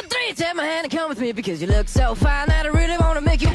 on three, take my hand and come with me because you look so fine that I really want to make you.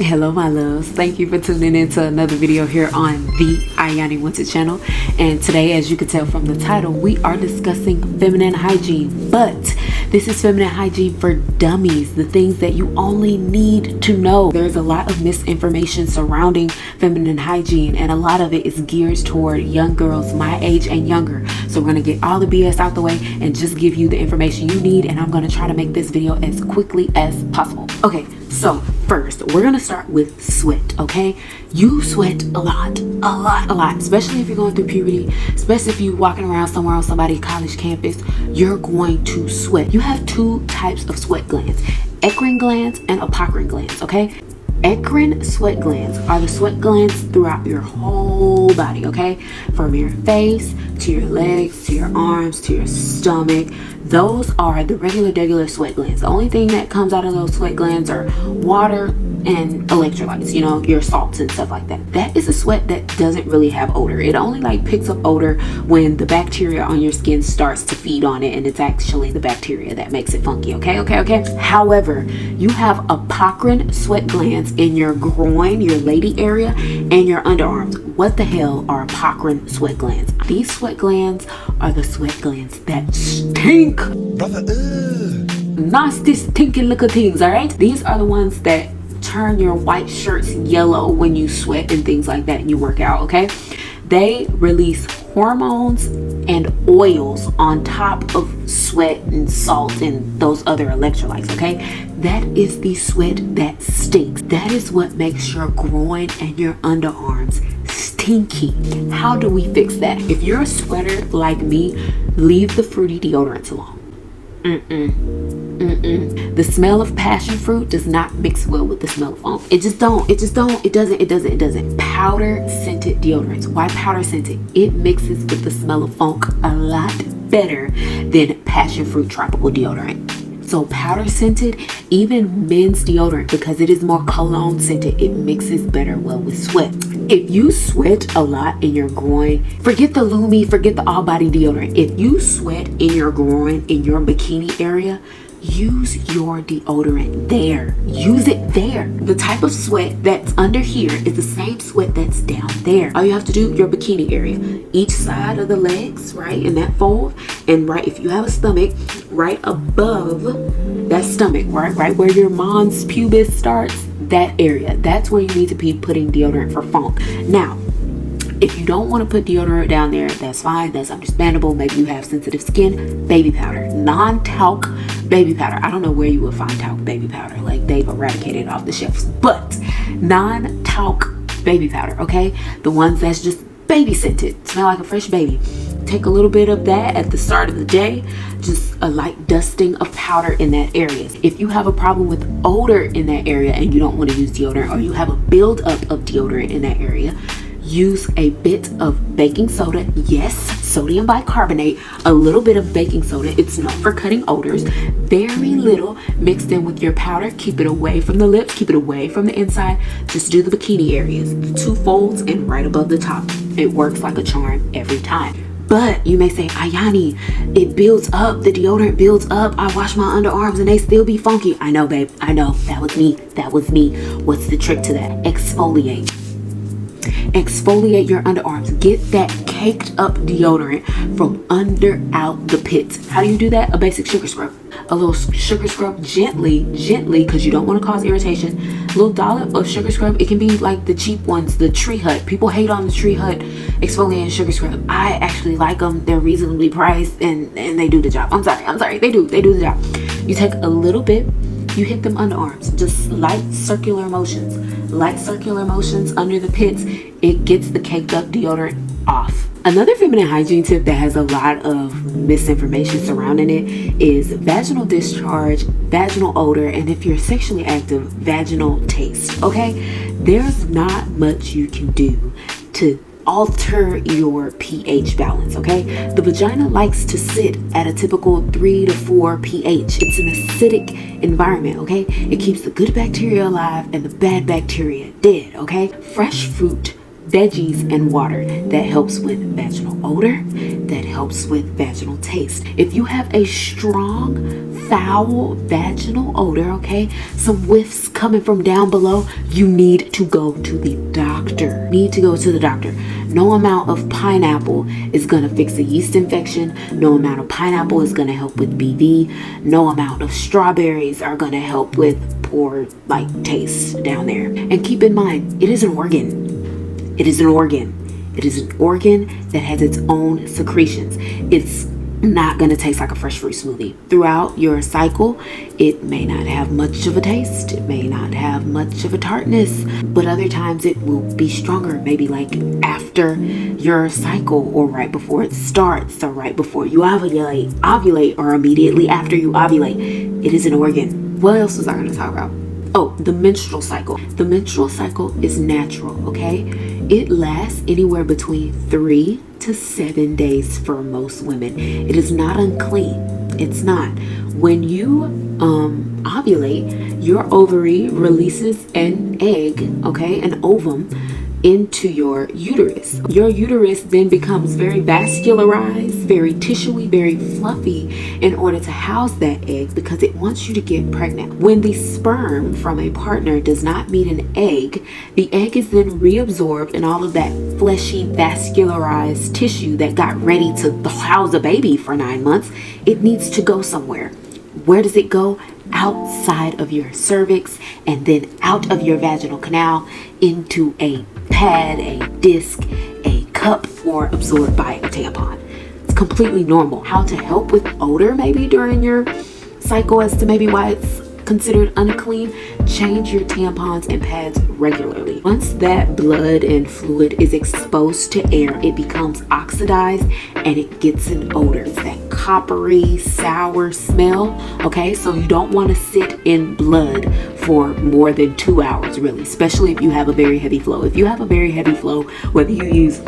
Hello my loves, thank you for tuning in to another video here on the Hygiene Winter channel. And today, as you can tell from the title, we are discussing feminine hygiene, but this is feminine hygiene for dummies, the things that you only need to know. There's a lot of misinformation surrounding feminine hygiene, and a lot of it is geared toward young girls my age and younger. So we're gonna get all the BS out the way and just give you the information you need, and I'm gonna try to make this video as quickly as possible. Okay, so first we're gonna start with sweat. Okay, you sweat a lot, especially if you're going through puberty, especially if you're walking around somewhere on somebody's college campus. You're going to sweat. You have two types of sweat glands: eccrine glands and apocrine glands. Okay, eccrine sweat glands are the sweat glands throughout your whole body, okay? From your face to your legs to your arms to your stomach. Those are the regular sweat glands. The only thing that comes out of those sweat glands are water and electrolytes, you know, your salts and stuff like that. That is a sweat that doesn't really have odor. It only like picks up odor when the bacteria on your skin starts to feed on it, and it's actually the bacteria that makes it funky. Okay. However, you have apocrine sweat glands in your groin, your lady area, and your underarms. What the hell are apocrine sweat glands? These sweat glands are the sweat glands that stink. Brother, Nasty stinking little things, all right? These are the ones that turn your white shirts yellow when you sweat and things like that and you work out, okay? They release hormones and oils on top of sweat and salt and those other electrolytes, okay? That is the sweat that stinks. That is what makes your groin and your underarms stinky. How do we fix that? If you're a sweater like me, leave the fruity deodorants alone. The smell of passion fruit does not mix well with the smell of funk. It doesn't. Powder scented deodorants. Why powder scented? It mixes with the smell of funk a lot better than passion fruit tropical deodorant. So powder scented, even men's deodorant, because it is more cologne scented, it mixes better well with sweat. If you sweat a lot in your groin, forget the Lumi, forget the all body deodorant. If you sweat in your groin, in your bikini area, use your deodorant there. Use it there. The type of sweat that's under here is the same sweat that's down there. All you have to do, your bikini area, each side of the legs, right, in that fold, and right, if you have a stomach, right above that stomach, right where your mons pubis starts, that area, that's where you need to be putting deodorant for funk. Now, if you don't want to put deodorant down there, that's fine. That's understandable. Maybe you have sensitive skin. Baby powder, non-talc baby powder. I don't know where you would find talc baby powder. Like, they've eradicated it off the shelves. But non-talc baby powder, okay? The ones that's just baby scented, smell like a fresh baby. Take a little bit of that at the start of the day. Just a light dusting of powder in that area. If you have a problem with odor in that area and you don't want to use deodorant, or you have a buildup of deodorant in that area, use a bit of baking soda. Yes, sodium bicarbonate, a little bit of baking soda. It's known for cutting odors. Very little mixed in with your powder. Keep it away from the lips, keep it away from the inside. Just do the bikini areas, the two folds and right above the top. It works like a charm every time. But you may say, Ayani, it builds up, the deodorant builds up. I wash my underarms and they still be funky. I know, babe, I know, that was me. What's the trick to that? Exfoliate your underarms. Get that caked up deodorant from under out the pits. How do you do that? A basic sugar scrub. A little sugar scrub gently, because you don't want to cause irritation. A little dollop of sugar scrub. It can be like the cheap ones, the Tree Hut. People hate on the Tree Hut exfoliating sugar scrub. I actually like them. They're reasonably priced and they do the job. I'm sorry. They do the job. You take a little bit, you hit them underarms, just light circular motions under the pits. It gets the caked up deodorant off. Another feminine hygiene tip that has a lot of misinformation surrounding it is vaginal discharge, vaginal odor, and if you're sexually active, vaginal taste. Okay, there's not much you can do to alter your pH balance, okay? The vagina likes to sit at a typical 3 to 4 pH. It's an acidic environment, okay? It keeps the good bacteria alive and the bad bacteria dead, okay? Fresh fruit, veggies, and water, that helps with vaginal odor, that helps with vaginal taste. If you have a strong, foul vaginal odor, okay, some whiffs coming from down below, you need to go to the doctor. No amount of pineapple is going to fix a yeast infection. No amount of pineapple is going to help with BV. No amount of strawberries are going to help with poor taste down there. And keep in mind, it is an organ. It is an organ that has its own secretions. It's not going to taste like a fresh fruit smoothie. Throughout your cycle, it may not have much of a taste. It may not have much of a tartness, but other times it will be stronger, maybe like after your cycle, or right before it starts, or right before you ovulate, or immediately after you ovulate. It is an organ. What else was I going to talk about? Oh, the menstrual cycle. The menstrual cycle is natural, okay? It lasts anywhere between 3 to 7 days for most women. It is not unclean. It's not. When you ovulate, your ovary releases an egg, okay, an ovum, into your uterus. Your uterus then becomes very vascularized, very tissuey, very fluffy in order to house that egg, because it wants you to get pregnant. When the sperm from a partner does not meet an egg, the egg is then reabsorbed, and all of that fleshy, vascularized tissue that got ready to house a baby for 9 months, it needs to go somewhere. Where does it go? Outside of your cervix, and then out of your vaginal canal into a pad, a disc, a cup, or absorbed by a tampon. It's completely normal. How to help with odor maybe during your cycle, as to maybe why it's considered unclean: change your tampons and pads regularly. Once that blood and fluid is exposed to air, it becomes oxidized and it gets an odor. It's that coppery, sour smell, okay? So you don't want to sit in blood for more than 2 hours, really, especially if you have a very heavy flow. If you have a very heavy flow, whether you use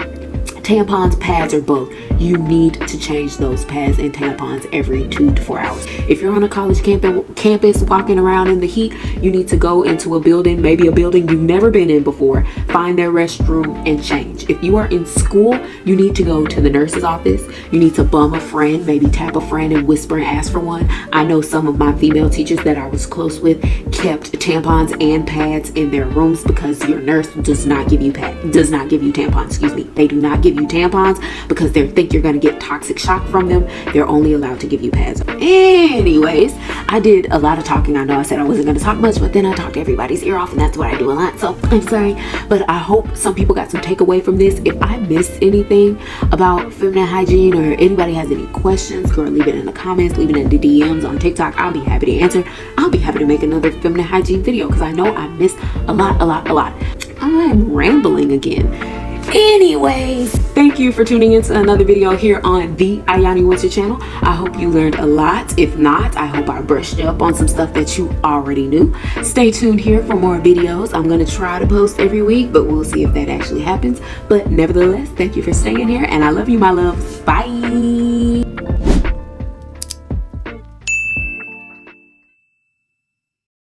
tampons, pads, or both, you need to change those pads and tampons every 2 to 4 hours. If you're on a college campus walking around in the heat, you need to go into a building, maybe a building you've never been in before, find their restroom and change. If you are in school, you need to go to the nurse's office. You need to bum a friend, maybe tap a friend and whisper and ask for one. I know some of my female teachers that I was close with kept tampons and pads in their rooms, because your nurse does not give you tampons. They do not give you tampons because they think you're going to get toxic shock from them. They're only allowed to give you pads. Anyways, I did a lot of talking. I know I said I wasn't going to talk much, but then I talked everybody's ear off, and that's what I do a lot. So I'm sorry, but I hope some people got some takeaway from this. If I missed anything about feminine hygiene, or anybody has any questions, girl, leave it in the comments, leave it in the DMs on TikTok. I'll be happy to answer. I'll be happy to make another feminine hygiene video, because I know I missed a lot. I'm rambling again. Anyways, thank you for tuning into another video here on the Ayani Winter channel. I hope you learned a lot. If not, I hope I brushed you up on some stuff that you already knew. Stay tuned here for more videos. I'm going to try to post every week, but we'll see if that actually happens. But nevertheless, thank you for staying here, and I love you, my loves. Bye.